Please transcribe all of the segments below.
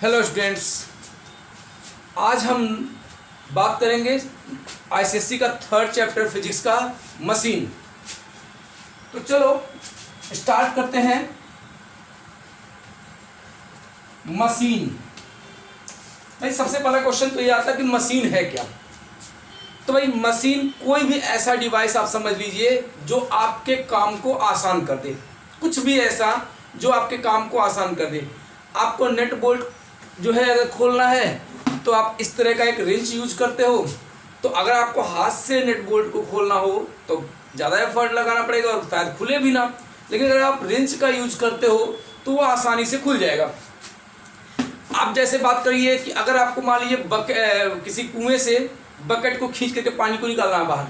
Hello students, आज हम बात करेंगे आईसीएसई का थर्ड चैप्टर फिजिक्स का मशीन। तो चलो स्टार्ट करते हैं। मशीन भाई, सबसे पहला क्वेश्चन तो ये आता है कि मशीन है क्या। तो भाई मशीन कोई भी ऐसा डिवाइस आप समझ लीजिए जो आपके काम को आसान कर दे, कुछ भी ऐसा जो आपके काम को आसान कर दे। आपको नट बोल्ट जो है अगर खोलना है तो आप इस तरह का एक रिंच यूज करते हो, तो अगर आपको हाथ से नट बोल्ट को खोलना हो तो ज़्यादा एफर्ट लगाना पड़ेगा और शायद खुले भी ना। लेकिन अगर आप रिंच का यूज करते हो तो वो आसानी से खुल जाएगा। आप जैसे बात करिए कि अगर आपको मान लीजिए किसी कुएं से बकेट को खींच करके पानी को निकालना है बाहर,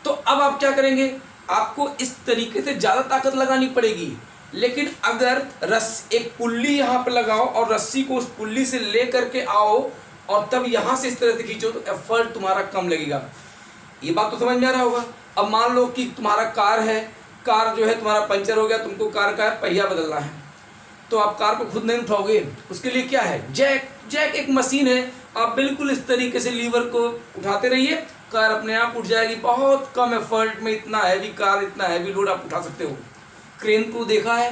तो अब आप क्या करेंगे, आपको इस तरीके से ज़्यादा ताकत लगानी पड़ेगी। लेकिन अगर एक पुल्ली यहाँ पर लगाओ और रस्सी को उस पुल्ली से ले करके आओ और तब यहाँ से इस तरह से खींचो तो एफर्ट तुम्हारा कम लगेगा। ये बात तो समझ में आ रहा होगा। अब मान लो कि तुम्हारा कार है, कार जो है तुम्हारा पंचर हो गया, तुमको कार का पहिया बदलना है, तो आप कार को खुद नहीं उठाओगे। उसके लिए क्या है, जैक एक मशीन है। आप बिल्कुल इस तरीके से लीवर को उठाते रहिए, कार अपने आप उठ जाएगी। बहुत कम एफर्ट में इतना हैवी कार, इतना हैवी लोड आप उठा सकते हो। क्रेन को देखा है,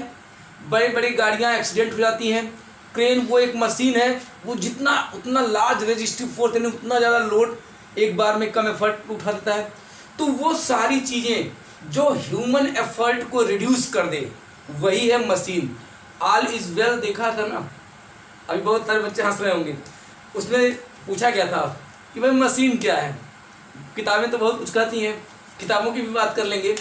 बड़ी बड़ी गाड़ियाँ एक्सीडेंट हो जाती हैं, क्रेन वो एक मशीन है, वो जितना उतना लार्ज रेजिस्टिव फोर्स यानी उतना ज़्यादा लोड एक बार में कम एफर्ट उठा देता है। तो वो सारी चीज़ें जो ह्यूमन एफर्ट को रिड्यूस कर दे वही है मशीन। ऑल इज वेल देखा था ना, अभी बहुत सारे बच्चे हंस रहे होंगे। उसमें पूछा गया था कि भाई मशीन क्या है। किताबें तो बहुत कुछ कहती हैं, किताबों की भी बात कर लेंगे।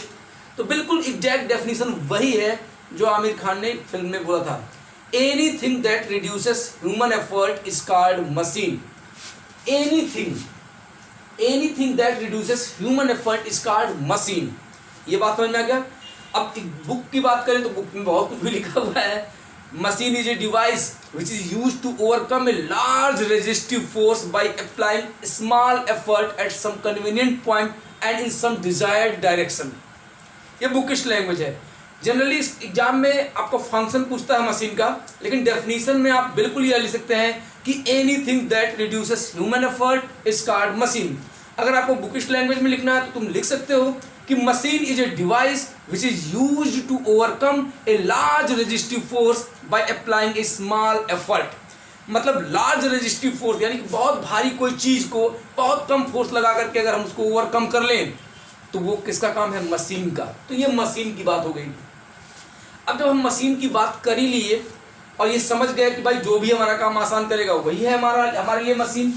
तो बिल्कुल एग्जैक्ट डेफिनेशन वही है जो आमिर खान ने फिल्म में बोला था, anything that reduces human effort is called machine. Anything that reduces human effort is called machine. ये बात समझ में आ गया। अब बुक की बात करें तो बुक में बहुत कुछ भी लिखा हुआ है। Machine is a device which is use to overcome a large resistive force by applying small effort at some convenient point and in some desired direction. ये बुकिश लैंग्वेज है। जनरली इस एग्जाम में आपको फंक्शन पूछता है machine का, लेकिन definition में आप बिल्कुल ये लिख सकते हैं कि anything that reduces human effort is called machine. अगर आपको बुकिश लैंग्वेज में लिखना है तो तुम लिख सकते हो कि machine is a device which is used to overcome a large resistive force by applying a small effort. मतलब लार्ज रेजिस्टिव फोर्स यानी कि बहुत भारी कोई चीज़ को बहुत कम फोर्स लगा करके अगर हम उसको ओवरकम कर लें तो वो किसका काम है, मशीन का। तो ये मशीन की बात हो गई। अब जब हम मशीन की बात कर ही लिए और ये समझ गए कि भाई जो भी हमारा काम आसान करेगा वही है हमारे लिए मशीन,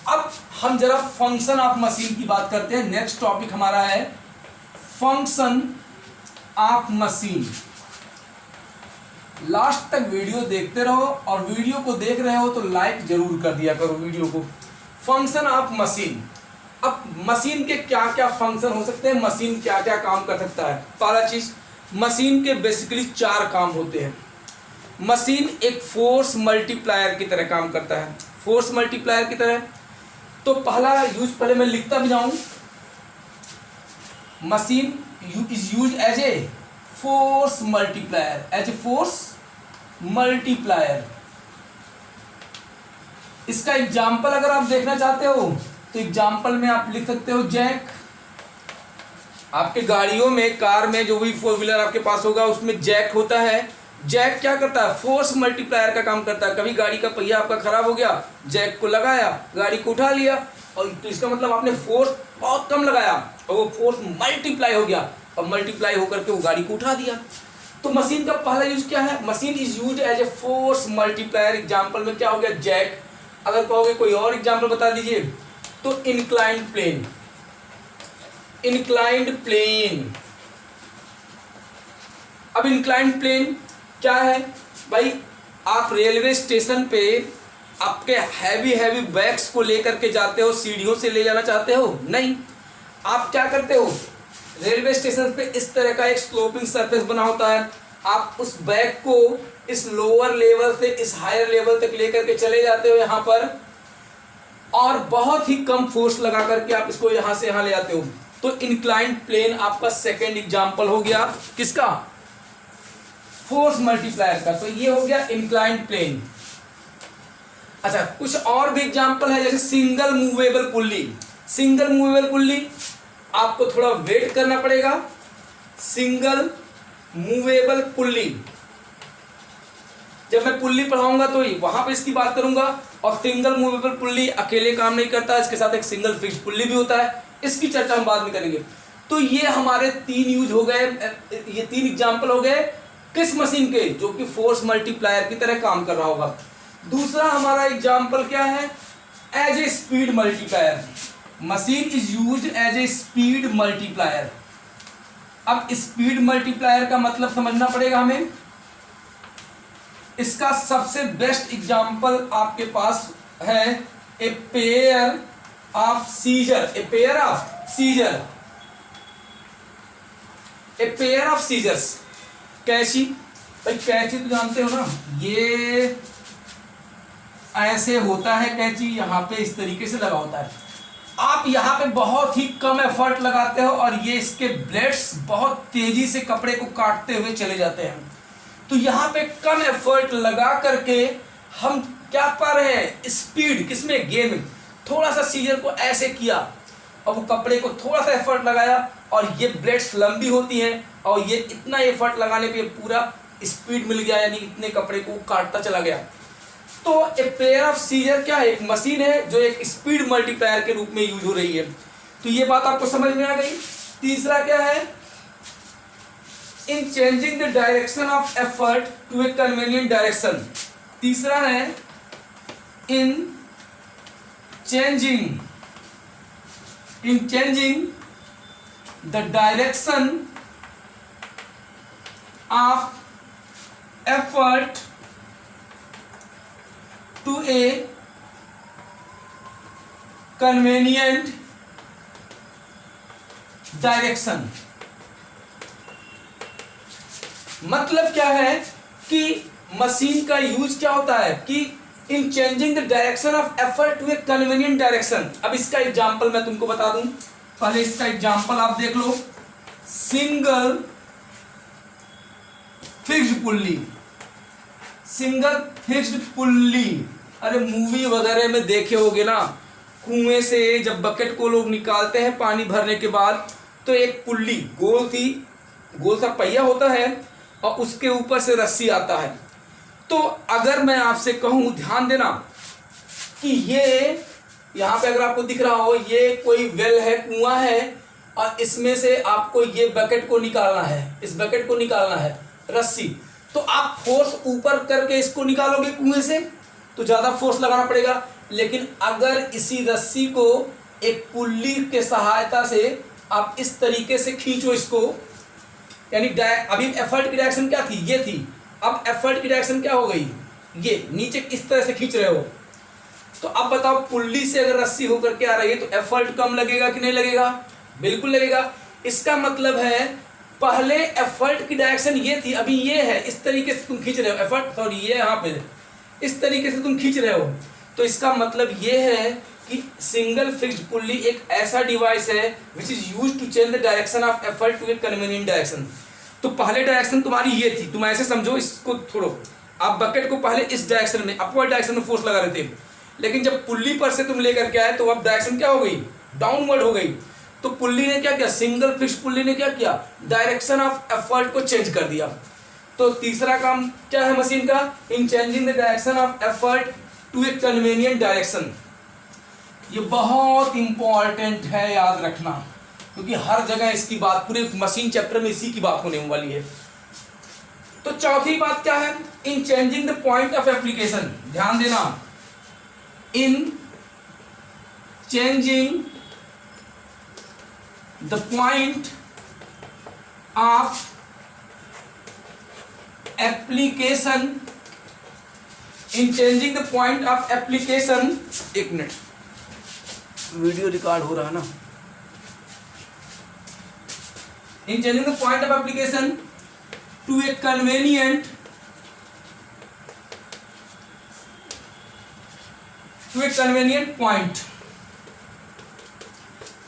अब हम जरा फंक्शन ऑफ मशीन की बात करते हैं। नेक्स्ट टॉपिक हमारा है फंक्शन ऑफ मशीन। लास्ट तक वीडियो देखते रहो और वीडियो को देख रहे हो तो लाइक जरूर कर दिया करो वीडियो को। Function of machine. अब मशीन के क्या क्या फंक्शन हो सकते हैं, मशीन क्या क्या काम कर सकता है। पहला चीज, मशीन के बेसिकली 4 काम होते हैं। मशीन एक फोर्स मल्टीप्लायर की तरह काम करता है, फोर्स मल्टीप्लायर की तरह। तो पहला यूज पहले मैं लिखता भी जाऊं, machine is use as a force multiplier, as a force multiplier. इसका एग्जाम्पल अगर आप देखना चाहते हो तो एग्जाम्पल में आप लिख सकते हो जैक। आपके गाड़ियों में, कार में जो भी 4 व्हीलर आपके पास होगा उसमें जैक होता है। जैक क्या करता है, फोर्स मल्टीप्लायर का काम करता है। कभी गाड़ी का पहिया आपका खराब हो गया, जैक को लगाया, गाड़ी को उठा लिया, और तो इसका मतलब आपने फोर्स बहुत कम लगाया और वो फोर्स मल्टीप्लाई हो गया और मल्टीप्लाई होकर के वो गाड़ी को उठा दिया। तो मशीन का पहला यूज क्या है, machine is use as a force multiplier. Example में क्या हो गया, जैक। अगर कहोगे कोई और एग्जाम्पल बता दीजिए तो इंक्लाइंड प्लेन। Inclined plane. अब इंक्लाइंड प्लेन क्या है भाई, आप रेलवे स्टेशन पे आपके हैवी बैग्स को लेकर के जाते हो, सीढ़ियों से ले जाना चाहते हो, नहीं, आप क्या करते हो, रेलवे स्टेशन पे इस तरह का एक स्लोपिंग सरफेस बना होता है। आप उस बैग को इस लोअर लेवल से इस हायर लेवल तक लेकर के चले जाते हो यहाँ पर, और बहुत ही कम फोर्स लगा करके आप इसको यहाँ से यहाँ ले आते हो। तो इंक्लाइंड प्लेन आपका सेकेंड एग्जाम्पल हो गया किसका, फोर्स मल्टीप्लायर का। तो ये हो गया इंक्लाइंड प्लेन। अच्छा, कुछ और भी एग्जांपल है, जैसे single movable pulley. Single movable pulley आपको थोड़ा वेट करना पड़ेगा। सिंगल मूवेबल पुल्ली, जब मैं पुल्ली पढ़ाऊंगा तो ही वहां पे इसकी बात करूंगा। और सिंगल मूवेबल पुल्ली अकेले काम नहीं करता, इसके साथ एक सिंगल फिक्स्ड पुल्ली भी होता है, इसकी चर्चा हम बाद में करेंगे। तो ये हमारे 3 यूज हो गए, ये 3 एग्जांपल हो गए किस मशीन के, जो कि फोर्स मल्टीप्लायर की तरह काम कर रहा होगा। दूसरा हमारा एग्जांपल क्या है, as a speed multiplier. Machine is used as a speed multiplier. अब स्पीड मल्टीप्लायर का मतलब समझना पड़ेगा हमें। इसका सबसे बेस्ट एग्जांपल आपके पास है a pair of scissor. A pair of scissor, a pair of scissors. कैंची, भाई कैंची तो जानते हो ना, ये ऐसे होता है कैंची, यहां पे इस तरीके से लगा होता है। आप यहाँ पे बहुत ही कम एफर्ट लगाते हो और ये इसके ब्लेड्स बहुत तेजी से कपड़े को काटते हुए चले जाते हैं। तो यहाँ पे कम एफर्ट लगा करके हम क्या पा रहे हैं, स्पीड। किसमें, गेम में। थोड़ा सा सीजर को ऐसे किया और वो कपड़े को थोड़ा सा एफर्ट लगाया और ये ब्लेड्स लंबी होती हैं और ये इतना एफर्ट लगाने पे पूरा स्पीड मिल गया, यानी इतने कपड़े को काटता चला गया। तो ए पेयर ऑफ सीजर क्या है, एक मशीन है जो एक स्पीड मल्टीप्लायर के रूप में यूज हो रही है। तो ये बात आपको समझ में आ गई। तीसरा क्या है, in changing the direction of effort to a convenient direction. तीसरा है in changing the direction of effort to a convenient direction। मतलब क्या है कि मशीन का यूज क्या होता है कि in changing the direction of effort to a convenient direction. अब इसका एग्जांपल मैं तुमको बता दूं, पहले इसका एग्जांपल आप देख लो। Single fixed pulley, single fixed pulley. अरे मूवी वगैरह में देखे होगे ना, कुएं से जब बकेट को लोग निकालते हैं पानी भरने के बाद, तो एक पुल्ली गोल सा पहिया होता है और उसके ऊपर से रस्सी आता है। तो अगर मैं आपसे कहूं, ध्यान देना कि ये यहाँ पे अगर आपको दिख रहा हो, ये कोई वेल है, कुआं है, और इसमें से आपको ये बकेट को निकालना है, इस बकेट को निकालना है रस्सी। तो आप फोर्स ऊपर करके इसको निकालोगे कुएं से तो ज्यादा फोर्स लगाना पड़ेगा। लेकिन अगर इसी रस्सी को एक पुल्ली के सहायता से आप इस तरीके से खींचो इसको, यानी अभी एफर्ट की डायरेक्शन क्या थी, ये थी। अब एफर्ट की डायरेक्शन क्या हो गई, ये नीचे इस तरह से खींच रहे हो। तो अब बताओ, पुल्ली से अगर रस्सी होकर के आ रही है तो एफर्ट कम लगेगा कि नहीं लगेगा? बिल्कुल लगेगा। इसका मतलब है पहले एफर्ट की डायरेक्शन ये थी, अभी ये है, इस तरीके से तुम खींच रहे हो। एफर्ट सॉरी, ये यहाँ पे इस तरीके से तुम खींच रहे हो। तो इसका मतलब ये है कि सिंगल फिक्स्ड पुल्ली एक ऐसा डिवाइस है which is used to change the direction of effort to a convenient direction. तो पहले डायरेक्शन तुम्हारी ये थी, तुम ऐसे समझो इसको, छोड़ो। आप बकेट को पहले इस डायरेक्शन में, अपवर्ड डायरेक्शन में फोर्स लगा रहे थे, लेकिन जब पुल्ली पर से तुम लेकर के आए तो अब डायरेक्शन क्या हो गई, डाउनवर्ड हो गई। तो पुल्ली ने क्या किया, सिंगल फिक्स्ड पुल्ली ने क्या किया, डायरेक्शन ऑफ एफर्ट को चेंज कर दिया। तो तीसरा काम क्या है मशीन का, in changing the direction of effort to a convenient direction. ये बहुत इंपॉर्टेंट है, याद रखना, क्योंकि हर जगह इसकी बात, पूरे मशीन चैप्टर में इसी की बात होने वाली है। तो चौथी बात क्या है, in changing the point of application. ध्यान देना, in changing the point of application, in changing the point of application. एक मिनट, वीडियो रिकॉर्ड हो रहा है ना। In changing the point of application to a convenient, to a convenient point.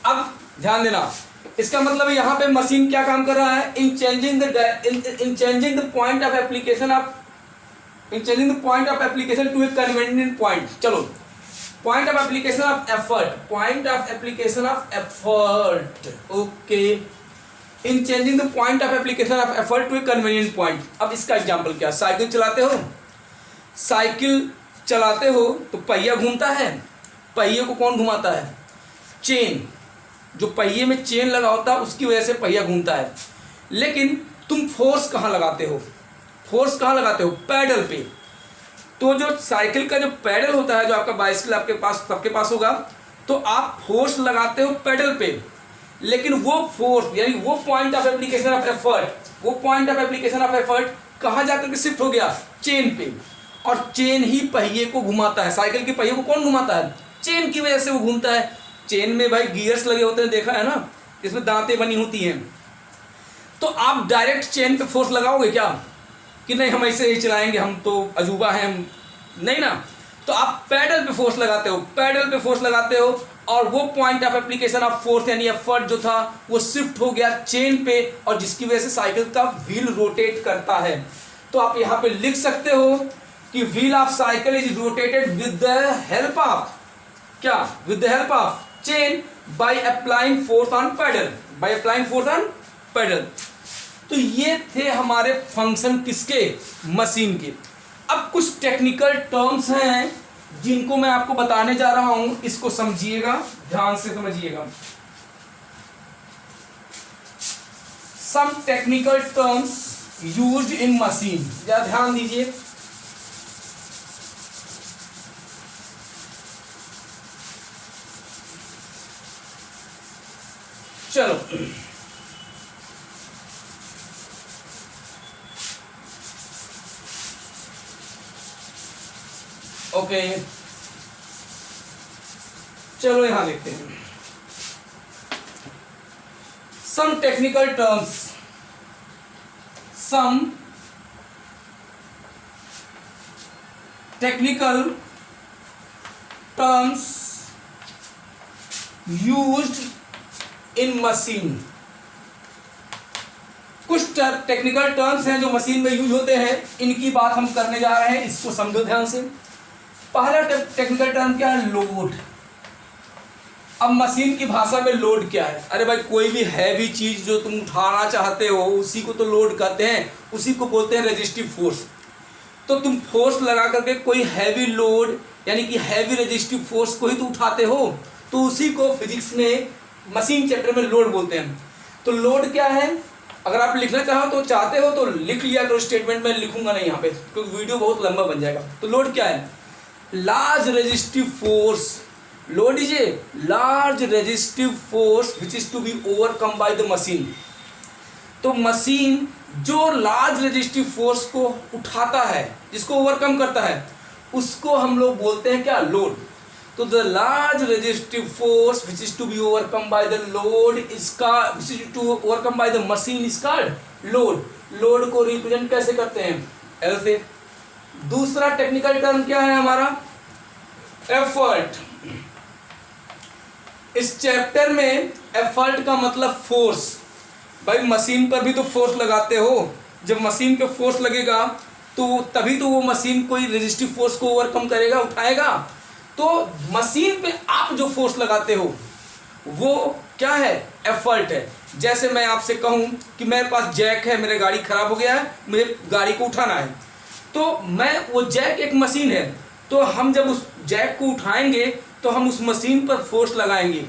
अब ध्यान देना, इसका मतलब यहां पे मशीन क्या काम कर रहा है, in changing the point of application of in changing the point of application to a convenient point. चलो, point of application of effort, point of application of effort, okay, in changing the point of application of effort to a convenient point. अब इसका example क्या, cycle चलाते हो, cycle चलाते हो तो पहिया घूमता है, पहिए को कौन घुमाता है, चेन, जो पहिए में चेन लगा होता है उसकी वजह से पहिया घूमता है। लेकिन तुम फोर्स कहाँ लगाते हो, फोर्स कहाँ लगाते हो, पैडल पे। तो जो साइकिल का जो पैडल होता है, जो आपका बाइसिकल आपके पास सबके पास होगा, तो आप फोर्स लगाते हो पैडल पे, लेकिन वो फोर्स यानी वो point of application of effort, वो point of application of effort कहाँ जाकर के शिफ्ट हो गया, चेन पे। और चेन ही पहिए को घुमाता है, साइकिल के पहिए को कौन घुमाता है, चेन की वजह से वो घूमता है। चेन में भाई गियर्स लगे होते हैं, देखा है ना, इसमें दांतें बनी होती हैं। तो आप डायरेक्ट चेन पे फोर्स लगाओगे क्या कि नहीं हम ऐसे ही चलाएंगे, हम तो अजूबा हैं, हम नहीं ना। तो आप पैडल पे फोर्स लगाते हो, पैडल पे फोर्स लगाते हो, और वो point of application of force यानी एफर्ट जो था वो शिफ्ट हो गया चेन पे, और जिसकी वजह से साइकिल का व्हील रोटेट करता है। तो आप यहाँ पे लिख सकते हो कि wheel of cycle is rotated with the help of क्या, with the help of chain by applying force on pedal, by applying force on pedal. तो ये थे हमारे फंक्शन किसके, मशीन के। अब कुछ टेक्निकल टर्म्स हैं जिनको मैं आपको बताने जा रहा हूं, इसको समझिएगा, ध्यान से समझिएगा। Some technical terms used in machine, जरा ध्यान दीजिए। चलो, ओके, चलो यहां देखते हैं some technical terms, some technical terms used in machine. कुछ टेक्निकल टर्म्स हैं जो मशीन में यूज होते हैं, इनकी बात हम करने जा रहे हैं, इसको समझो ध्यान से। पहला टेक्निकल टर्म क्या है, लोड। अब मशीन की भाषा में लोड क्या है, अरे भाई कोई भी हैवी चीज जो तुम उठाना चाहते हो उसी को तो लोड कहते हैं, उसी को बोलते हैं रेजिस्टिव फोर्स। तो तुम फोर्स लगा करके कोई हैवी लोड यानी कि हैवी रेजिस्टिव फोर्स को ही तो उठाते हो, तो उसी को फिजिक्स में मशीन चैप्टर में लोड बोलते हैं। तो लोड क्या है, अगर आप लिखना चाहते हो तो लिख लिया करो, स्टेटमेंट में लिखूंगा नहीं यहाँ पे क्योंकि वीडियो बहुत लंबा बन जाएगा। तो लोड क्या है, large resistive force. Load is a large resistive force which is to be overcome by the machine. तो मशीन जो लार्ज रेजिस्टिव फोर्स को उठाता है, जिसको ओवरकम करता है, उसको हम लोग बोलते हैं क्या, लोड। तो the large resistive force which is to be overcome by the load इसका, which is to overcome by the machine is called load. Load को रिप्रेजेंट कैसे करते हैं, एल से। दूसरा टेक्निकल टर्म क्या है हमारा, एफर्ट। इस चैप्टर में एफर्ट का मतलब फोर्स। भाई मशीन पर भी तो फोर्स लगाते हो, जब मशीन पे फोर्स लगेगा तो तभी तो वो मशीन कोई रेजिस्टिव फोर्स को ओवरकम करेगा, उठाएगा। तो मशीन पे आप जो फोर्स लगाते हो वो क्या है, एफर्ट है। जैसे मैं आपसे कहूँ कि मेरे पास जैक है, मेरी गाड़ी खराब हो गया है, मुझे गाड़ी को उठाना है, तो मैं वो जैक एक मशीन है, तो हम जब उस जैक को उठाएंगे तो हम उस मशीन पर फोर्स लगाएंगे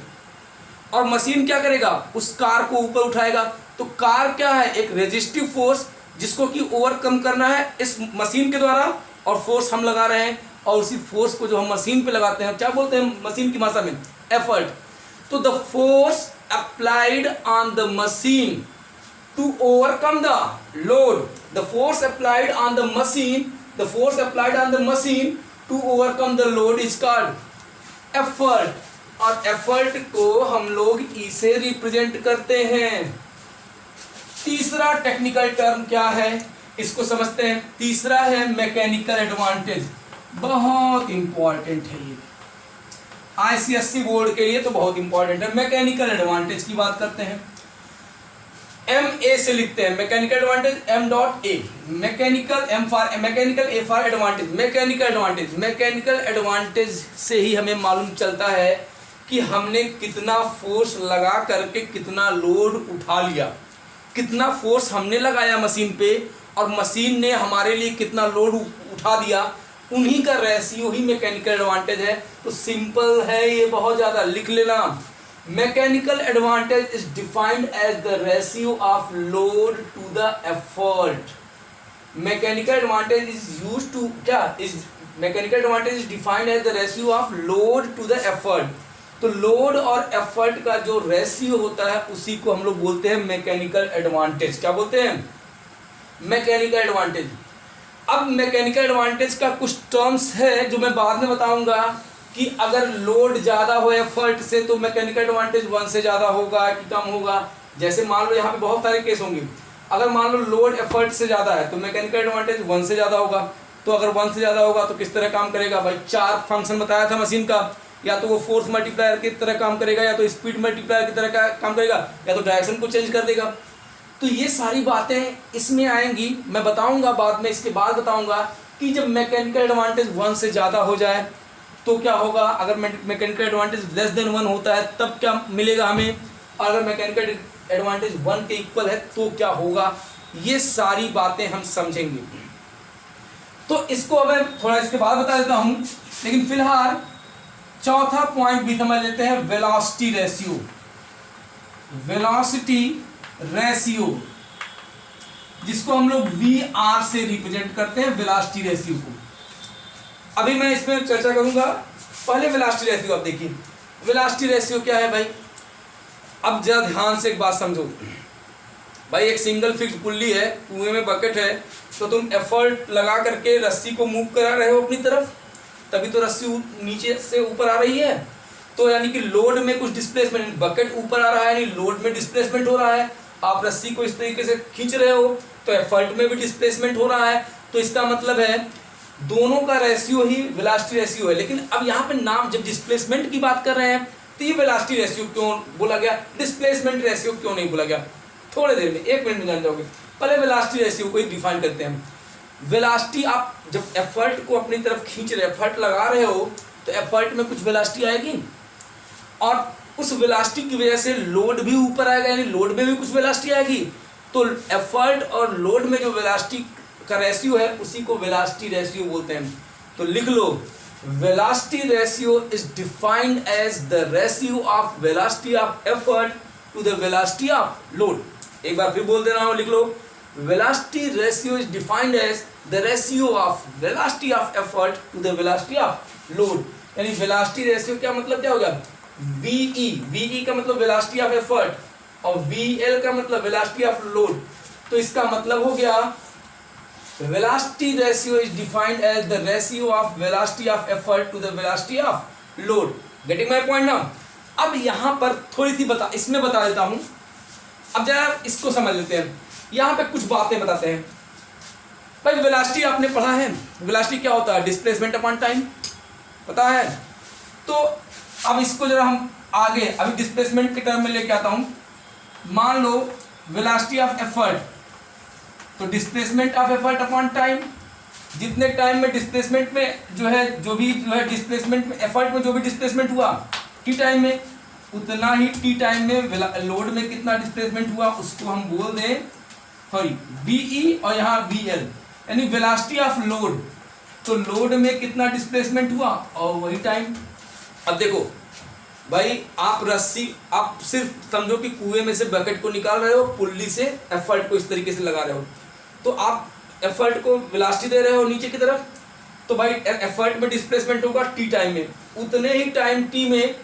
और मशीन क्या करेगा, उस कार को ऊपर उठाएगा। तो कार क्या है, एक रेजिस्टिव फोर्स जिसको कि ओवरकम करना है इस मशीन के द्वारा, और फोर्स हम लगा रहे हैं, और उसी फोर्स को जो हम मशीन पे लगाते हैं क्या बोलते हैं मशीन की भाषा में, एफर्ट। तो the force applied on the machine to overcome the load, the force applied on the machine, the force applied on the machine to overcome the load is called effort. और effort को हम लोग ई से represent करते हैं। तीसरा technical term क्या है, इसको समझते हैं। तीसरा है मैकेनिकल एडवांटेज। बहुत इंपॉर्टेंट है ये, आईसीएससी बोर्ड के लिए तो बहुत इंपॉर्टेंट है। मैकेनिकल एडवांटेज की बात करते हैं। एम ए से लिखते हैं, mechanical advantage M dot A, mechanical M for mechanical, A for advantage, mechanical advantage. Mechanical advantage से ही हमें मालूम चलता है कि हमने कितना फोर्स लगा करके कितना लोड उठा लिया, कितना फोर्स हमने लगाया मशीन पे और मशीन ने हमारे लिए कितना लोड उठा दिया, उन्हीं का रेशियो ही मैकेनिकल एडवांटेज है। तो सिंपल है ये, बहुत ज़्यादा लिख लेना। Mechanical advantage is defined as the ratio of load to the effort. Mechanical advantage is used to क्या is mechanical advantage is defined as the ratio of load to the effort. तो load और effort का जो ratio होता है उसी को हम लोग बोलते हैं मैकेनिकल एडवांटेज। क्या बोलते हैं? Mechanical advantage. अब मैकेनिकल एडवांटेज का कुछ टर्म्स है जो मैं बाद में बताऊंगा कि अगर लोड ज़्यादा हो एफर्ट से तो मैकेनिकल एडवांटेज 1 से ज़्यादा होगा कि कम होगा। जैसे मान लो यहाँ पे बहुत सारे केस होंगे, अगर मान लो लोड एफर्ट से ज़्यादा है तो मैकेनिकल एडवांटेज 1 से ज़्यादा होगा। तो अगर 1 से ज़्यादा होगा तो किस तरह काम करेगा भाई? 4 फंक्शन बताया था मशीन का, या तो वो फोर्स मल्टीप्लायर की तरह काम करेगा, या तो स्पीड मल्टीप्लायर की तरह काम करेगा, या तो डायरेक्शन को चेंज कर देगा। तो ये सारी बातें इसमें आएंगी, मैं बताऊंगा बाद में। इसके बाद बताऊंगा कि जब मैकेनिकल एडवांटेज 1 से ज़्यादा हो जाए तो क्या होगा, अगर मैकेनिकल एडवांटेज लेस देन 1 होता है तब क्या मिलेगा हमें, अगर मैकेनिकल एडवांटेज 1 के इक्वल है तो क्या होगा। ये सारी बातें हम समझेंगे। तो इसको अब मैं थोड़ा इसके बाद बता देता हूँ, लेकिन फिलहाल चौथा पॉइंट भी समझ लेते हैं, वेलोसिटी रेशियो। वेलोसिटी रेशियो जिसको हम लोग VR से रिप्रेजेंट करते हैं, वेलोसिटी रेशियो को। अभी मैं इसमें चर्चा करूंगा। पहले वेलोसिटी रेशियो आप देखिए, वेलोसिटी रेशियो क्या है भाई। अब जरा ध्यान से एक बात समझो भाई, एक सिंगल फिक्स पुल्ली है, कुएं में बकेट है, तो तुम एफर्ट लगा करके रस्सी को मूव करा रहे हो अपनी तरफ, तभी तो रस्सी नीचे से ऊपर आ रही है। तो यानी कि लोड में कुछ डिस्प्लेसमेंट, बकेट ऊपर आ रहा है यानी लोड में डिस्प्लेसमेंट हो रहा है। आप रस्सी को इस तरीके से खींच रहे हो तो एफर्ट में भी डिस्प्लेसमेंट हो रहा है। तो इसका मतलब है दोनों का रेशियो ही वेलोसिटी रेशियो है। लेकिन अब यहाँ पे नाम जब डिस्प्लेसमेंट की बात कर रहे हैं तो ये वेलोसिटी रेशियो क्यों बोला गया, डिस्प्लेसमेंट रेशियो क्यों नहीं बोला गया, थोड़ी देर में 1 मिनट में जान जाओगे। पहले वेलोसिटी रेशियो को ही डिफाइन करते हैं। वेलोसिटी, आप जब एफर्ट को अपनी तरफ खींच रहे, एफर्ट लगा रहे हो तो एफर्ट में कुछ वेलोसिटी आएगी और उस वेलोसिटी की वजह से लोड भी ऊपर आएगा, यानी लोड में भी कुछ वेलोसिटी आएगी। तो एफर्ट और लोड में जो वेलोसिटी का रेशियो है उसी को वेलोसिटी रेशियो बोलते हैं। तो लिख लो, velocity ratio is defined as the ratio of velocity of effort to the velocity of load. एक बार फिर बोल दे रहा हूँ, लिख लो, velocity ratio is defined as the ratio of velocity of effort to the velocity of load. यानी वेलोसिटी रेशियो क्या मतलब क्या हो गया, VE का मतलब वेलोसिटी ऑफ एफर्ट और VL का मतलब वेलोसिटी ऑफ लोड। तो इसका मतलब हो गया velocity ratio is defined as the ratio of velocity of effort to the velocity of load. Getting my point now? अब यहाँ पर थोड़ी सी इसमें बता देता हूँ। अब जरा इसको समझ लेते हैं। यहाँ पे कुछ बातें बताते हैं भाई। वेलोसिटी आपने पढ़ा है, वेलोसिटी क्या होता है, डिस्प्लेसमेंट अपॉन टाइम, पता है। तो अब इसको जरा हम आगे अभी डिस्प्लेसमेंट के टर्म में लेके आता हूँ। मान लो वेलोसिटी ऑफ एफर्ट, तो displacement of effort upon time, जितने टाइम में डिस्प्लेसमेंट में जो भी डिस्प्लेसमेंट में एफर्ट में जो भी डिस्प्लेसमेंट हुआ टी टाइम में, उतना ही टी टाइम में लोड में कितना डिस्प्लेसमेंट हुआ उसको हम बोल दें सॉरी VE और यहाँ VL, यानी वेलोसिटी ऑफ लोड। तो लोड में कितना डिस्प्लेसमेंट हुआ और वही टाइम। अब देखो भाई, आप सिर्फ समझो कि कुएं में से बकेट को निकाल रहे हो, पुल्ली से एफर्ट को इस तरीके से लगा रहे हो, तो आप एफर्ट को वेलोसिटी दे रहे हो नीचे की तरफ। तो भाई एफर्ट में डिस्प्लेसमेंट होगा टी टाइम में, उतने ही टाइम टी में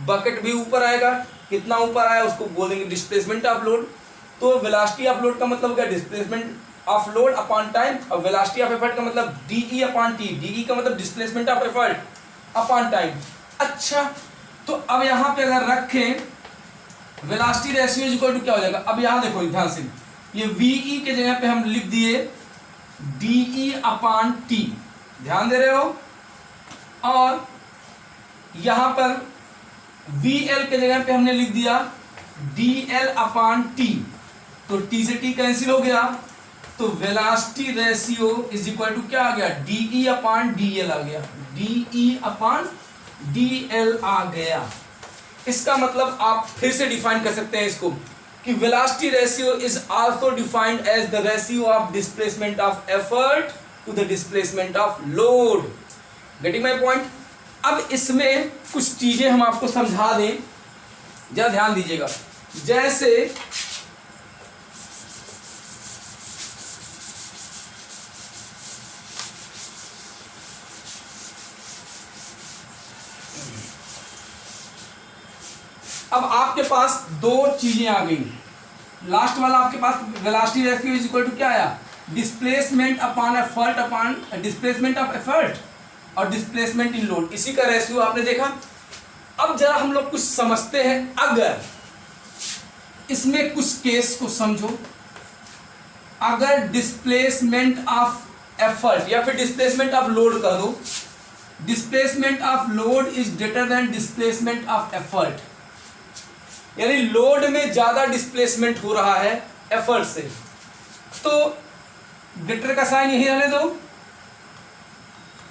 बकेट भी ऊपर आएगा। कितना ऊपर आया उसको बोलेंगे डिस्प्लेसमेंट ऑफ लोड। तो वेलोसिटी ऑफ लोड का मतलब क्या, displacement of load upon time, और वेलोसिटी ऑफ एफर्ट का मतलब DE अपॉन T। DE का मतलब displacement of effort upon time. अच्छा, तो अब यहाँ पे अगर रखें वेलोसिटी रेशियो इक्वल टू क्या हो जाएगा। अब यहाँ देखो ध्यान से, ये VE के जगह पे हम लिख दिए DE अपॉन T, ध्यान दे रहे हो, और यहाँ पर VL के जगह पे हमने लिख दिया DL अपॉन T। तो टी से टी कैंसिल हो गया, तो velocity ratio is equal to क्या आ गया, डीई अपॉन डीएल आ गया, डीई अपॉन डीएल आ गया। इसका मतलब आप फिर से डिफाइन कर सकते हैं इसको कि velocity ratio is also defined as the ratio of displacement of effort to the displacement of load. Getting my point. अब इसमें कुछ चीजें हम आपको समझा दें, जरा ध्यान दीजिएगा। जैसे अब आपके पास दो चीजें आ गई। लास्ट वाला आपके पास velocity ratio is equal to क्या आया, displacement upon effort upon displacement of effort और डिस्प्लेसमेंट इन लोड, इसी का रेशियो आपने देखा। अब जरा हम लोग कुछ समझते हैं, अगर इसमें कुछ केस को समझो, अगर डिस्प्लेसमेंट ऑफ एफर्ट या फिर डिस्प्लेसमेंट ऑफ लोड कर दो, displacement of load is greater than displacement of effort, यानी लोड में ज्यादा डिस्प्लेसमेंट हो रहा है एफर्ट से, तो ग्रेटर का साइन यही रहने दो,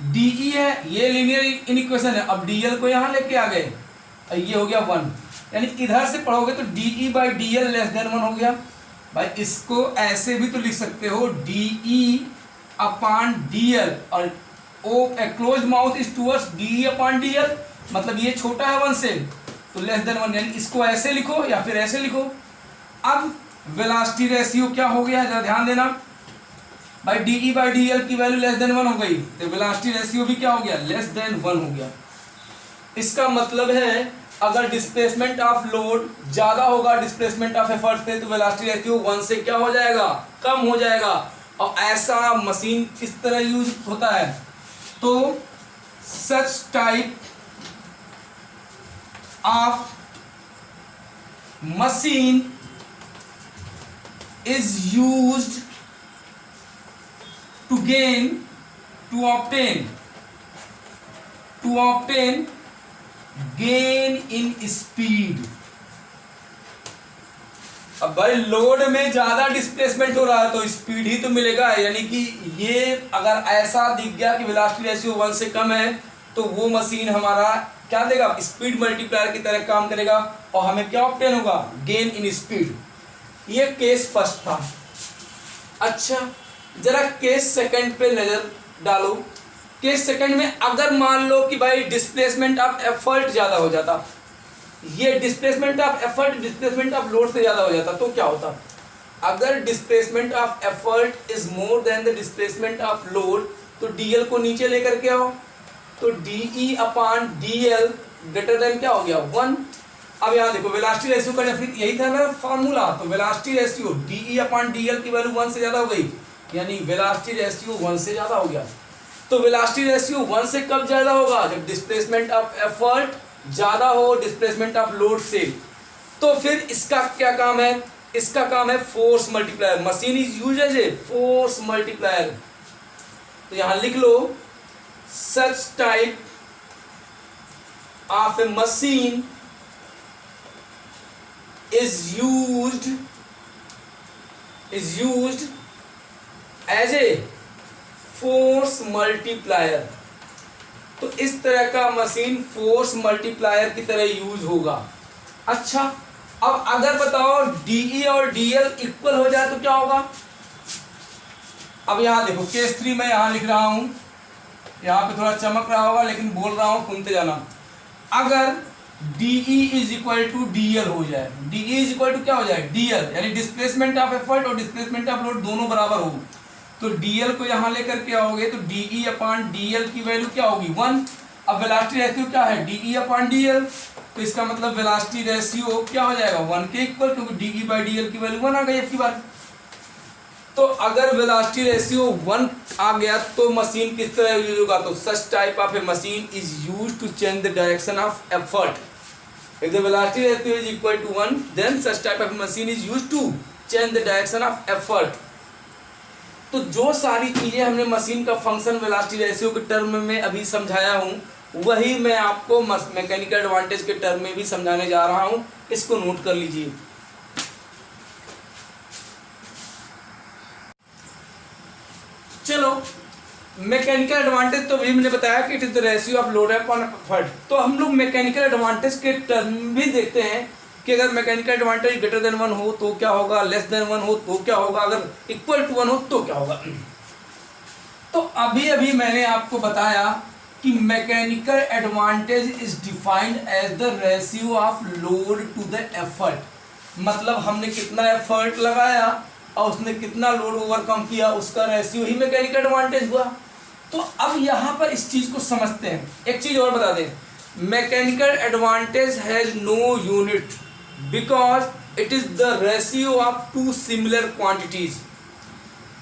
डीई है, ये लीनियर इनइक्वेशन है। अब डीएल को यहां लेके आ गए, ये हो गया 1, यानी इधर से पढ़ोगे तो DE by DL less than 1 हो गया। भाई इसको ऐसे भी तो लिख सकते हो, डीई अपॉन डीएल और oh close mouth is towards DE upon DL, मतलब ये छोटा है 1 से तो लेस देन 1, यानी इसको ऐसे लिखो या फिर ऐसे लिखो। अब वेलोसिटी रेशियो क्या हो गया, जरा ध्यान देना भाई, डीई बाई डीएल की वैल्यू लेस देन 1 हो गई, तो वेलोसिटी रेशियो भी क्या हो गया, लेस देन 1 हो गया। इसका मतलब है अगर डिस्प्लेसमेंट ऑफ लोड ज्यादा होगा डिस्प्लेसमेंट ऑफ एफर्ट से, तो वेलोसिटी रेशियो 1 से क्या हो जाएगा, कम हो जाएगा। और ऐसा मशीन किस तरह यूज होता है, तो such type of machine is used to obtain gain in speed। अब भाई लोड में ज्यादा डिस्प्लेसमेंट हो रहा है तो स्पीड ही तो मिलेगा, यानी कि ये अगर ऐसा दिख गया कि वेलोसिटी रेशियो 1 से कम है तो वो मशीन हमारा क्या देगा, स्पीड मल्टीप्लायर की तरह काम करेगा और हमें क्या ऑब्टेन होगा, गेन इन स्पीड। ये केस फर्स्ट था। अच्छा जरा केस सेकंड पे नजर डालो। केस सेकंड में अगर मान लो कि भाई डिस्प्लेसमेंट ऑफ एफर्ट ज्यादा हो जाता, ये displacement of effort displacement of load से ज्यादा हो जाता, तो क्या होता, अगर displacement of effort is more than the displacement of load, तो डीएल को नीचे लेकर के आओ, तो DE upon DL greater than क्या हो गया, 1। अब यहाँ देखो वेलोसिटी रेशियो का डेफिनेशन यही था ना फॉर्मूला, तो velocity ratio DE upon DL की वैल्यू 1 से ज्यादा हो गई, यानी वेलोसिटी रेशियो 1 से ज्यादा हो गया। तो वेलोसिटी रेशियो 1 से कब ज्यादा होगा, जब डिस्प्लेसमेंट ऑफ एफर्ट ज्यादा हो डिस्प्लेसमेंट ऑफ लोड से। तो फिर इसका क्या काम है, इसका काम है force multiplier. Machine is used as a force multiplier. तो यहां लिख लो, such type of a machine is used as a force multiplier। तो इस तरह का मशीन फोर्स मल्टीप्लायर की तरह यूज होगा। अच्छा अब अगर बताओ डीई और डीएल इक्वल हो जाए तो क्या होगा। अब यहां देखो केस 3 में यहां लिख रहा हूं, यहां पे थोड़ा चमक रहा होगा लेकिन बोल रहा हूं सुनते जाना। अगर DE is equal to DL हो जाए, DE इज इक्वल टू क्या हो जाए, DL, यानी डिस्प्लेसमेंट ऑफ एफर्ट और डिस्प्लेसमेंट ऑफ लोड दोनों बराबर हो, तो DL को यहां लेकर के आओगे तो DE अपॉन DL की वैल्यू क्या होगी, 1। अब वेलोसिटी रेशियो क्या है, DE अपॉन DL, तो इसका मतलब वेलोसिटी रेशियो क्या हो जाएगा, 1 के इक्वल, क्योंकि DE बाई DL की वैल्यू 1 आ गई अब की बार। तो अगर वेलोसिटी रेशियो 1 आ गया तो मशीन किस तरह यूज होगा, तो such type of a machine is used to change the direction of effort. If the velocity ratio is equal to 1, then such type of machine is used to change the direction of effort। तो जो सारी चीजें हमने machine का function velocity ratio के term में अभी समझाया हूँ, वही मैं आपको मैकेनिकल एडवांटेज के टर्म में भी समझाने जा रहा हूँ। इसको नोट कर लीजिए। चलो मैकेनिकल एडवांटेज तो भी मैंने बताया कि it is the ratio of load upon effort. तो हम लोग मैकेनिकल एडवांटेज के टर्म भी देखते हैं कि अगर मैकेनिकल एडवांटेज ग्रेटर देन 1 हो तो क्या होगा, लेस देन 1 हो तो क्या होगा, अगर इक्वल टू 1 हो तो क्या होगा। तो अभी अभी मैंने आपको बताया कि mechanical advantage is defined as the ratio of load to the effort. मतलब हमने कितना एफर्ट लगाया और उसने कितना लोड ओवरकम किया, उसका रेशियो ही मैकेनिकल एडवांटेज हुआ। तो अब यहाँ पर इस चीज़ को समझते हैं। एक चीज़ और बता दें, mechanical advantage has no unit because it is the ratio of two similar quantities.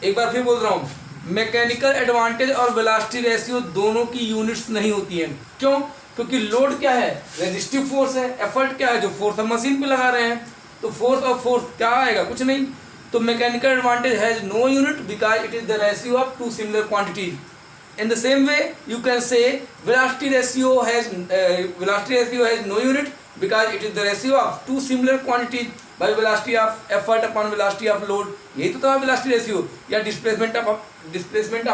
एक बार फिर बोल रहा हूँ, मैकेनिकल एडवांटेज और वेलोसिटी रेशियो दोनों की यूनिट्स नहीं होती हैं। क्यों? क्योंकि लोड क्या है, रेजिस्टिव फोर्स है, एफर्ट क्या है, जो फोर्स हम मशीन पे लगा रहे हैं, तो फोर्स और फोर्स क्या आएगा, कुछ नहीं। तो mechanical advantage has no unit because it is the ratio of two similar quantities. In the same way, you can say velocity ratio has no unit because it is the ratio of two similar quantities by velocity of effort upon velocity of load। यही तो था velocity ratio या displacement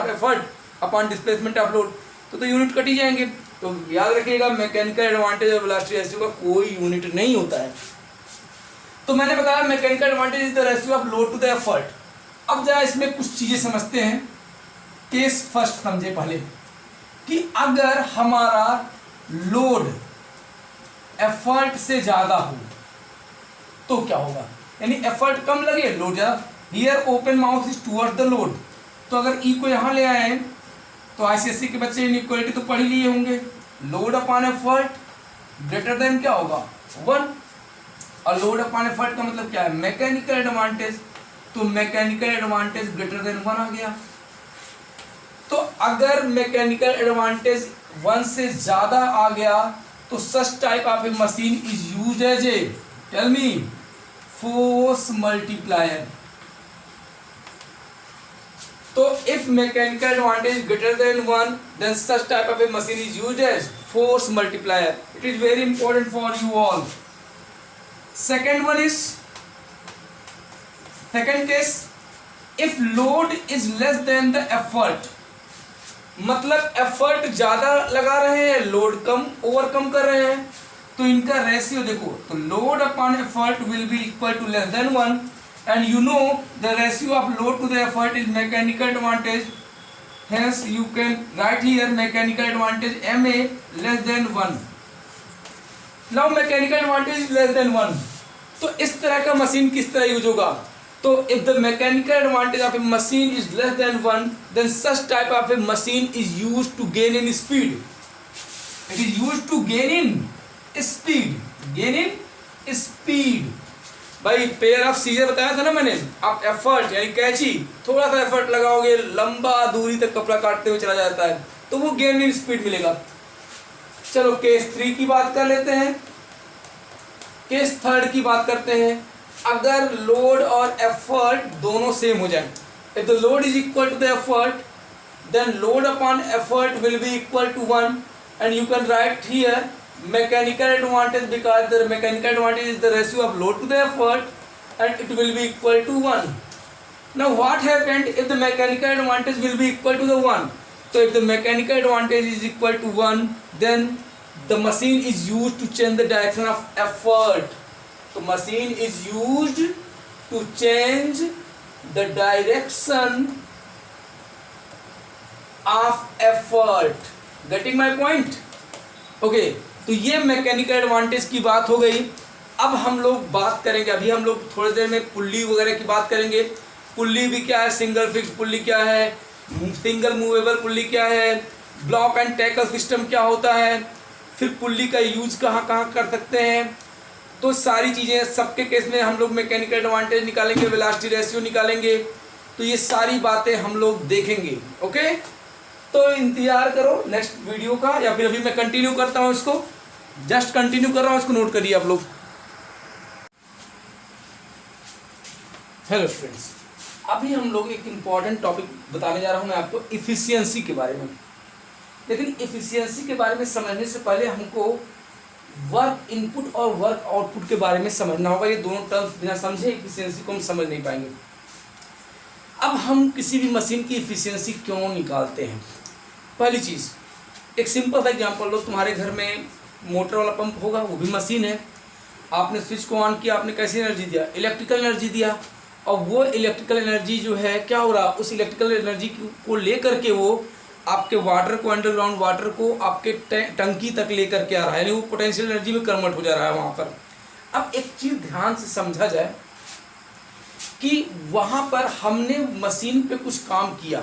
of effort upon displacement of load। तो unit cut ही जाएंगे। तो याद रखिएगा मैकेनिकल एडवांटेज और वेलोसिटी रेशियो का कोई यूनिट नहीं होता है। तो मैंने बताया mechanical advantage is the ratio of load to the effort. अब जरा इसमें कुछ चीजें समझते हैं। केस फर्स्ट समझे पहले कि अगर हमारा लोड एफर्ट से ज्यादा हो तो क्या होगा, यानी एफर्ट कम लगे लोड ज्यादा। Here open mouth is towards the load. तो अगर ई को यहां ले आए तो आईसीएससी के बच्चे इनइक्वालिटी तो पढ़ ही लिए होंगे। Load upon effort greater than क्या होगा 1, और लोड अपॉन एफर्ट का मतलब क्या है, मैकेनिकल एडवांटेज। तो मैकेनिकल एडवांटेज ग्रेटर देन 1 आ गया। तो अगर मैकेनिकल एडवांटेज 1 से ज्यादा आ गया तो such type of a machine is used as a, tell me, force multiplier. तो if mechanical advantage greater than 1 then such type of a machine is used as force multiplier. It is very important for you all. Second one is, second case, if load is less than the effort. मतलब effort ज्यादा लगा रहे हैं, load कम overcome कर रहे हैं, तो इनका रेशियो देखो, तो load upon effort will be equal to less than 1 and you know the ratio of load to the effort is mechanical advantage. Hence you can write here mechanical advantage M A less than 1। Now mechanical advantage is less than 1। तो इस तरह का machine किस तरह use होगा, तो if the mechanical advantage of a machine is less than 1 then such type of a machine is used to gain in speed। it is used to gain in speed, gain in speed। भाई pair of scissor बताया था ना मैंने, आप effort यानी कैंची थोड़ा सा एफर्ट लगाओगे लंबा दूरी तक कपड़ा काटते हुए चला जाता है, तो वो गेन इन स्पीड मिलेगा। चलो केस 3 की बात कर लेते हैं। केस 3 की बात करते हैं। अगर लोड और एफर्ट दोनों सेम हो जाए, if the load is equal to the effort then load upon effort will be equal to 1 and you can write here mechanical advantage because the mechanical advantage is the ratio of load to the effort and it will be equal to 1। Now what happened if the mechanical advantage will be equal to the 1। तो if the mechanical advantage is equal to 1 then the machine is used to change the direction of effort. तो machine is used to change the direction of effort. Getting my point? Okay, तो ये mechanical advantage की बात हो गई। अब हम लोग बात करेंगे, अभी हम लोग थोड़ी देर में पुल्ली वगैरह की बात करेंगे। पुल्ली भी क्या है, सिंगल फिक्स पुल्ली क्या है, सिंगल मूवेबल पुल्ली क्या है, ब्लॉक एंड टैकल सिस्टम क्या होता है, फिर पुल्ली का यूज कहाँ कहाँ कर सकते हैं। तो सारी चीज़ें सबके केस में हम लोग मैकेनिकल एडवांटेज निकालेंगे, वेलोसिटी रेशियो निकालेंगे, तो ये सारी बातें हम लोग देखेंगे। ओके, तो इंतजार करो नेक्स्ट वीडियो का, या फिर अभी मैं कंटिन्यू करता हूँ इसको, जस्ट कंटिन्यू कर रहा हूँ, इसको नोट करिए आप लोग। हेलो फ्रेंड्स, अभी हम लोग एक इम्पॉर्टेंट टॉपिक बताने जा रहा हूँ मैं आपको, इफिशियंसी के बारे में। लेकिन इफिशियंसी के बारे में समझने से पहले हमको वर्क इनपुट और वर्क आउटपुट के बारे में समझना होगा। ये दोनों टर्म्स बिना समझे इफिशियंसी को हम समझ नहीं पाएंगे। अब हम किसी भी मशीन की इफ़िशियंसी क्यों निकालते हैं? पहली चीज़, एक सिंपल सा एग्जांपल लो, तुम्हारे घर में मोटर वाला पंप होगा, वो भी मशीन है। आपने स्विच को ऑन किया, आपने कैसी एनर्जी दिया? इलेक्ट्रिकल एनर्जी दिया। और वो इलेक्ट्रिकल एनर्जी जो है क्या हो रहा, उस इलेक्ट्रिकल एनर्जी को लेकर के वो आपके वाटर को, अंडरग्राउंड वाटर को आपके टंकी तक लेकर के आ रहा है, यानी वो पोटेंशियल एनर्जी में कन्वर्ट हो जा रहा है वहाँ पर। अब एक चीज़ ध्यान से समझा जाए कि वहाँ पर हमने मशीन पे कुछ काम किया,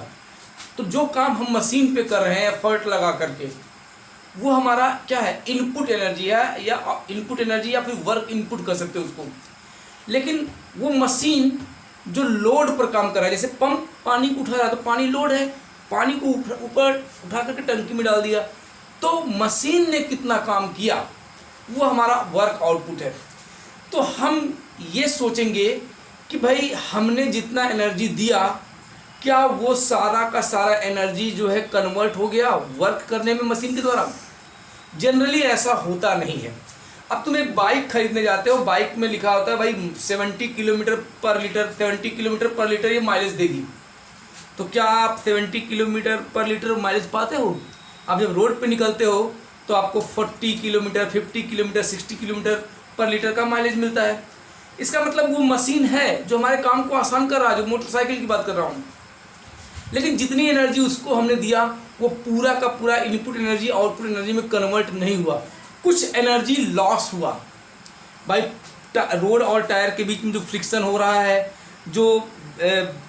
तो जो काम हम मशीन पे कर रहे हैं एफर्ट लगा करके, वो हमारा क्या है? इनपुट एनर्जी है, या इनपुट एनर्जी या फिर वर्क इनपुट कर सकते हो उसको। लेकिन वो मशीन जो लोड पर काम कर रहा है, जैसे पंप पानी को उठा रहा है तो पानी लोड है, पानी को ऊपर उठा करके टंकी में डाल दिया, तो मशीन ने कितना काम किया वो हमारा वर्क आउटपुट है। तो हम ये सोचेंगे कि भाई हमने जितना एनर्जी दिया, क्या वो सारा का सारा एनर्जी जो है कन्वर्ट हो गया वर्क करने में मशीन के द्वारा? जनरली ऐसा होता नहीं है। अब तुम एक बाइक खरीदने जाते हो, बाइक में लिखा होता है भाई 70 किलोमीटर पर लीटर, 70 किलोमीटर पर लीटर ये माइलेज देगी। तो क्या आप 70 किलोमीटर पर लीटर माइलेज पाते हो? आप जब रोड पे निकलते हो तो आपको 40 किलोमीटर, 50 किलोमीटर, 60 किलोमीटर पर लीटर का माइलेज मिलता है। इसका मतलब वो मशीन है जो हमारे काम को आसान कर रहा है, जो मोटरसाइकिल की बात कर रहा हूँ। लेकिन जितनी एनर्जी उसको हमने दिया वो पूरा का पूरा इनपुट एनर्जी आउटपुट एनर्जी में कन्वर्ट नहीं हुआ, कुछ एनर्जी लॉस हुआ। भाई रोड और टायर के बीच में जो फ्रिक्शन हो रहा है, जो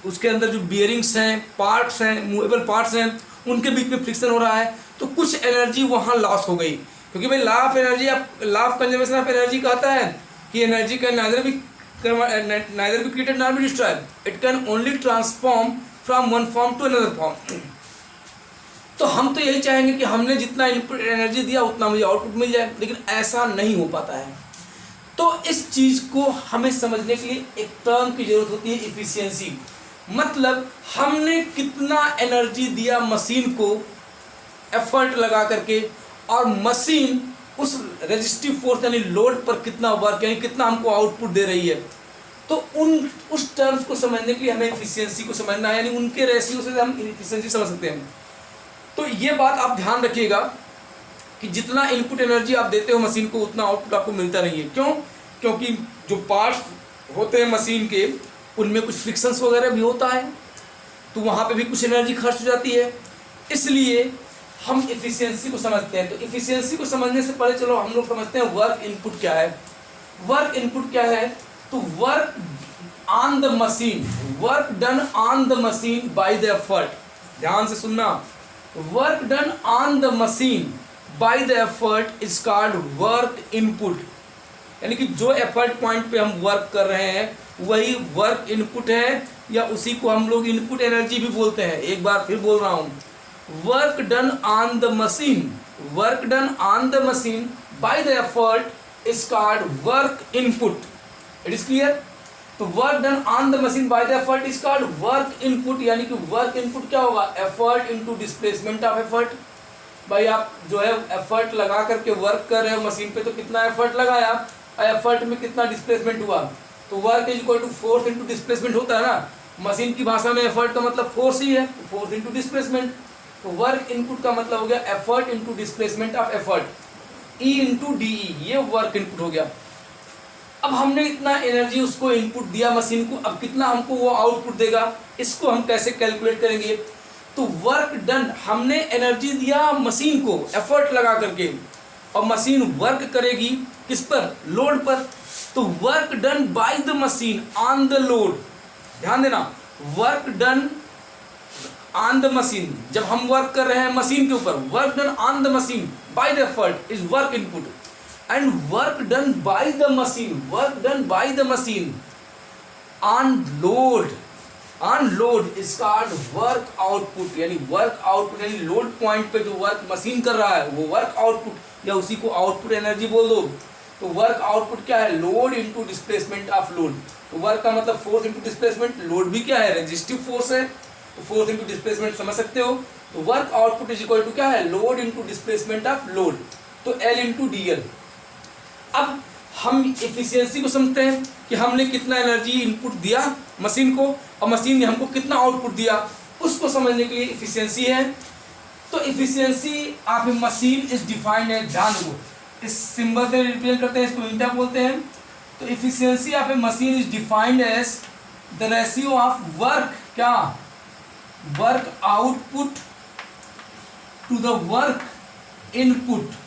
उसके अंदर जो बियरिंग्स हैं, पार्ट्स हैं, मूवेबल पार्ट्स हैं, उनके बीच में फ्रिक्शन हो रहा है, तो कुछ एनर्जी वहाँ लॉस हो गई। क्योंकि भाई law of energy, law of conservation of energy कहता है कि energy can neither be created nor be destroyed, it can only transform from one form to another form. तो हम तो यही चाहेंगे कि हमने जितना इनपुट एनर्जी दिया उतना मुझे आउटपुट मिल जाए, लेकिन ऐसा नहीं हो पाता है। तो इस चीज़ को हमें समझने के लिए एक टर्म की जरूरत होती है, इफिशियंसी। मतलब हमने कितना एनर्जी दिया मशीन को एफर्ट लगा करके, और मशीन उस रेजिस्टिव फोर्स यानी लोड पर कितना वर्क यानी कितना हमको आउटपुट दे रही है। तो उस टर्म्स को समझने के लिए हमें इफिशियंसी को समझना है, यानी उनके रेशियो से हम इफिशियंसी समझ सकते हैं। तो ये बात आप ध्यान रखिएगा कि जितना इनपुट एनर्जी आप देते हो मशीन को उतना आउटपुट आपको मिलता नहीं है। क्यों? क्योंकि जो पार्ट्स होते हैं मशीन के, उनमें कुछ फ्रिक्शंस वगैरह भी होता है, तो वहाँ पे भी कुछ एनर्जी खर्च हो जाती है। इसलिए हम इफिशियंसी को समझते हैं। तो इफिशियंसी को समझने से पहले चलो हम लोग समझते हैं वर्क इनपुट क्या है। वर्क इनपुट क्या है? तो work on the machine, work done on the machine by the effort. ध्यान से सुनना, work done on the machine by the effort is called work input. यानी कि जो एफर्ट पॉइंट पे हम वर्क कर रहे हैं वही वर्क इनपुट है, या उसी को हम लोग इनपुट एनर्जी भी बोलते हैं। एक बार फिर बोल रहा हूँ, work done on the machine, work done on the machine by the effort is called work input. It is clear? तो work done on the machine by the effort is called work input. यानी कि work input क्या होगा? Effort into displacement of effort. भाई आप जो है effort लगा करके वर्क कर रहे हो मशीन पे, तो कितना एफर्ट लगाया, एफर्ट में कितना डिस्प्लेसमेंट हुआ, तो work is equal to force into displacement होता है ना। मशीन की भाषा में एफर्ट का मतलब फोर्स ही है, फोर्स इनटू डिस्प्लेसमेंट। तो वर्क इनपुट का मतलब हो गया effort into displacement of effort, E into D E, ये वर्क इनपुट हो गया। अब हमने इतना एनर्जी उसको इनपुट दिया मशीन को, अब कितना हमको वो आउटपुट देगा, इसको हम कैसे कैलकुलेट करेंगे? तो वर्क डन, हमने एनर्जी दिया मशीन को एफर्ट लगा करके, और मशीन वर्क करेगी किस पर? लोड पर। तो work done bye the machine on the load, ध्यान देना, work done on the machine, जब हम वर्क कर रहे हैं मशीन के ऊपर, work done on the machine by the effort is work input. And work done by the machine, work done by the machine on load is called work output। यानी work output यानी load point पे जो work machine कर रहा है वो work output, या उसी को आउटपुट एनर्जी बोल दो। तो वर्क आउटपुट क्या है? Load into displacement of load. तो वर्क का मतलब फोर्स इनटू डिस्प्लेसमेंट, लोड भी क्या है? रेजिस्टिव फोर्स है, तो फोर्स इनटू डिस्प्लेसमेंट समझ सकते हो। तो work output is equal to क्या है? Load into displacement of load, तो L इनटू DL। अब हम एफिशिएंसी को समझते हैं कि हमने कितना एनर्जी इनपुट दिया मशीन को और मशीन ने हमको कितना आउटपुट दिया, उसको समझने के लिए एफिशिएंसी है। तो efficiency of a machine is defined as, ध्यान दो इस सिंबल से रिप्रेजेंट करते हैं, इसको ईंटा बोलते हैं। तो efficiency of a machine is defined as the ratio of work, क्या, work output to the work input.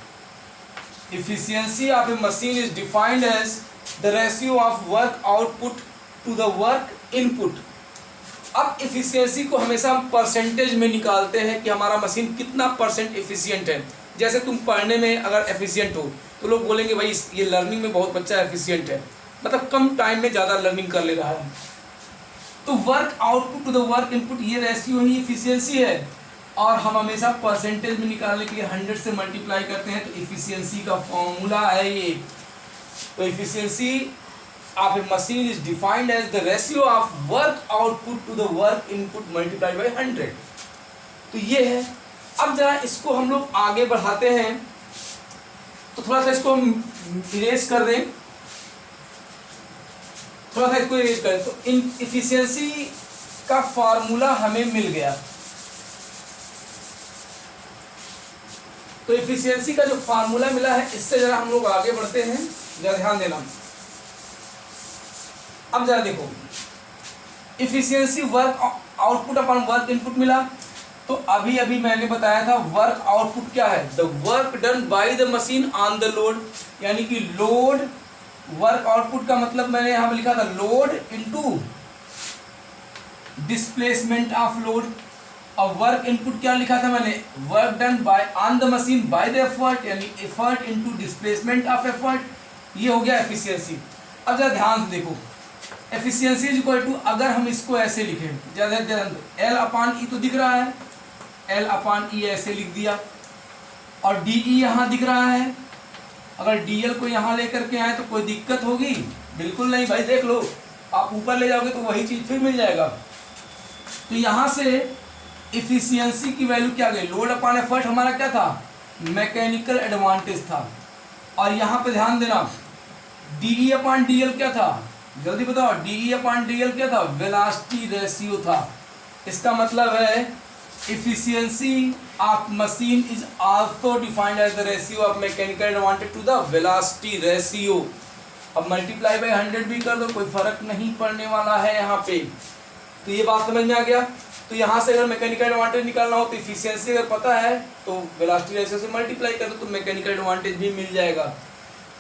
Efficiency of a machine is defined as the ratio of work output to the work input। अब efficiency को हमेशा हम percentage में निकालते हैं कि हमारा मशीन कितना परसेंट एफिशिएंट है। जैसे तुम पढ़ने में अगर एफिशिएंट हो तो लोग बोलेंगे भाई ये लर्निंग में बहुत बच्चा एफिशिएंट है, मतलब कम टाइम में ज़्यादा लर्निंग कर ले रहा है। तो work output to the work input, ये रेशियो ही एफिशिएंसी है और हम हमेशा परसेंटेज में निकालने के लिए 100 से मल्टीप्लाई करते हैं। तो एफिशिएंसी का फॉर्मूला है ये। तो efficiency of a machine is defined as the ratio of work output to the work input multiplied by 100। तो ये है। अब जरा इसको हम लोग आगे बढ़ाते हैं, तो थोड़ा सा इसको हम इरेज कर दें, थोड़ा सा इसको इरेज करें। तो इन एफिशिएंसी का फॉर्मूला हमें मिल गया। तो एफिशिएंसी का जो फार्मूला मिला है, इससे जरा हम लोग आगे बढ़ते हैं, जरा ध्यान देना। अब जरा देखो, efficiency work output upon work input मिला। तो अभी अभी मैंने बताया था वर्क आउटपुट क्या है, the work done bye the machine on the load, यानी कि लोड, वर्क आउटपुट का मतलब मैंने यहाँ पे लिखा था load into displacement of load. और वर्क इनपुट क्या लिखा था मैंने, work done by on the machine by the effort, यानी effort into displacement of effort. ये हो गया एफिशिएंसी। अब जरा ध्यान से देखो, एफिशिएंसी इज इक्वल टू, अगर हम इसको ऐसे लिखें, जरा ध्यान दो, एल अपॉन ई तो दिख रहा है, एल अपॉन ई ऐसे लिख दिया, और डी ई यहाँ दिख रहा है। अगर डी एल को यहाँ लेकर के आए तो कोई दिक्कत होगी? बिल्कुल नहीं भाई, देख लो, आप ऊपर ले जाओगे तो वही चीज़ फिर मिल जाएगा। तो यहाँ से इफिशियंसी की वैल्यू क्या गई, लोड अपॉन एफर्ट हमारा क्या था, मैकेनिकल एडवांटेज था। और यहाँ पे ध्यान देना, D E upon D L क्या था, जल्दी बताओ, D E upon D L क्या था, वेलोसिटी रेशियो था। इसका मतलब है efficiency of machine is also defined as the ratio of mechanical advantage to the velocity ratio. अब मल्टीप्लाई बाय 100 भी कर दो, कोई फर्क नहीं पड़ने वाला है यहाँ पे। तो ये बात समझ में आ गया। तो यहाँ से अगर मैकेनिकल एडवांटेज निकालना हो तो इफिशियंसी अगर पता है तो वेलोसिटी रेशियो से मल्टीप्लाई कर दो तो मैकेनिकल एडवांटेज भी मिल जाएगा।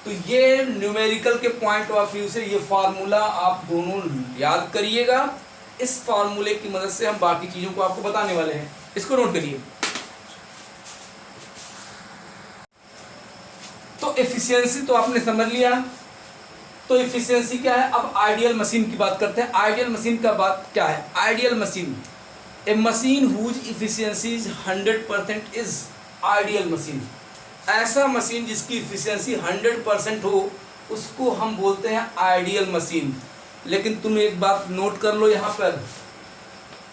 तो ये न्यूमेरिकल के पॉइंट ऑफ व्यू से ये फार्मूला आप दोनों याद करिएगा। इस फार्मूले की मदद से हम बाकी चीज़ों को आपको बताने वाले हैं, इसको नोट करिए। तो एफिशिएंसी तो आपने समझ लिया। तो एफिशिएंसी क्या है, अब आइडियल मशीन की बात करते हैं। आइडियल मशीन का बात क्या है, ideal machine, a machine whose efficiency is 100% is ideal machine. ऐसा मशीन जिसकी इफिशियंसी 100% हो उसको हम बोलते हैं आइडियल मशीन। लेकिन तुम एक बात नोट कर लो यहाँ पर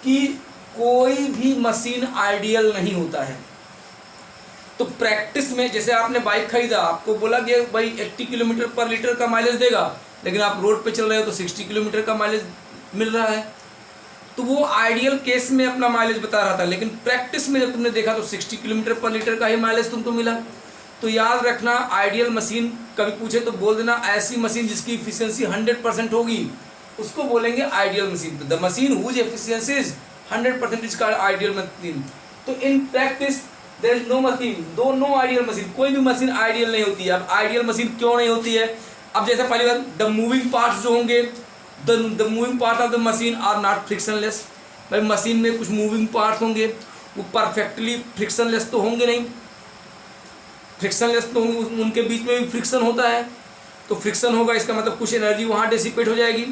कि कोई भी मशीन आइडियल नहीं होता है। तो प्रैक्टिस में जैसे आपने बाइक खरीदा, आपको बोला कि भाई 80 किलोमीटर पर लीटर का माइलेज देगा, लेकिन आप रोड पे चल रहे हो तो 60 किलोमीटर का माइलेज मिल रहा है, तो वो आइडियल केस में अपना माइलेज बता रहा था, लेकिन प्रैक्टिस में जब तुमने देखा तो 60 किलोमीटर पर लीटर का ही माइलेज तुमको मिला। तो याद रखना, आइडियल मशीन कभी पूछे तो बोल देना ऐसी मशीन जिसकी इफिशियंसी 100% होगी उसको बोलेंगे ideal machine. The machine whose efficiency is 100% is called ideal machine. तो in practice there is no machine, no ideal machine, कोई भी मशीन आइडियल नहीं होती है। अब आइडियल मशीन क्यों नहीं होती है, अब जैसे पहली बात, द मूविंग पार्ट्स जो होंगे, the moving part of the machine are not frictionless. भाई मशीन में कुछ मूविंग पार्ट्स होंगे वो परफेक्टली फ्रिक्शनलेस तो होंगे नहीं, फ्रिक्शनलेस तो होंगे, उनके बीच में भी फ्रिक्शन होता है। तो फ्रिक्शन होगा, इसका मतलब कुछ एनर्जी वहाँ डिसिपेट हो जाएगी।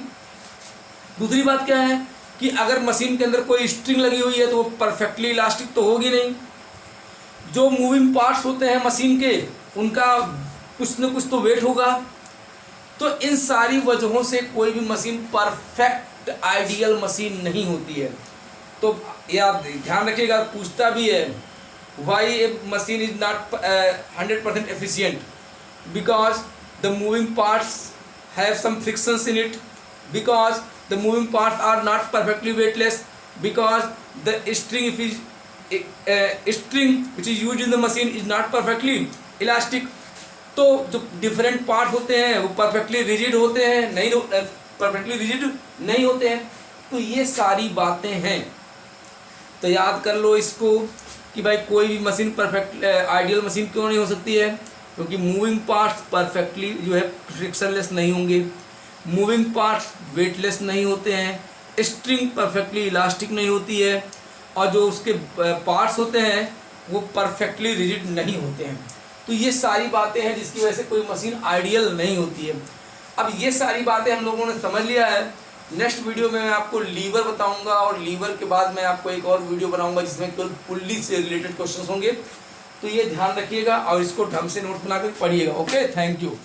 दूसरी बात क्या है कि अगर मशीन के अंदर कोई स्ट्रिंग लगी हुई है तो वो परफेक्टली इलास्टिक तो होगी नहीं। जो मूविंग पार्ट्स होते हैं मशीन के, उनका कुछ न कुछ तो वेट होगा। तो इन सारी वजहों से कोई भी मशीन परफेक्ट आइडियल मशीन नहीं होती है। तो याद ध्यान रखिएगा, पूछता भी है why A machine is not 100% efficient, because the moving parts have some frictions in it, because the moving parts are not perfectly weightless, because the string string which is used in the machine is not perfectly elastic. तो जो different part होते हैं वो perfectly rigid होते हैं, नहीं perfectly rigid नहीं होते हैं। तो ये सारी बातें हैं, तो याद कर लो इसको कि भाई कोई भी मशीन परफेक्ट आइडियल मशीन क्यों नहीं हो सकती है, क्योंकि मूविंग पार्ट्स परफेक्टली जो है फ्रिक्शनलेस नहीं होंगे, मूविंग पार्ट्स वेटलेस नहीं होते हैं, स्ट्रिंग परफेक्टली इलास्टिक नहीं होती है, और जो उसके पार्ट्स होते हैं वो परफेक्टली रिजिड नहीं होते हैं। तो ये सारी बातें हैं जिसकी वजह से कोई मशीन आइडियल नहीं होती है। अब ये सारी बातें हम लोगों ने समझ लिया है। नेक्स्ट वीडियो में मैं आपको लीवर बताऊंगा, और लीवर के बाद मैं आपको एक और वीडियो बनाऊंगा जिसमें केवल पुल्ली से रिलेटेड क्वेश्चंस होंगे। तो ये ध्यान रखिएगा और इसको ढंग से नोट बनाकर पढ़िएगा। Okay, thank you.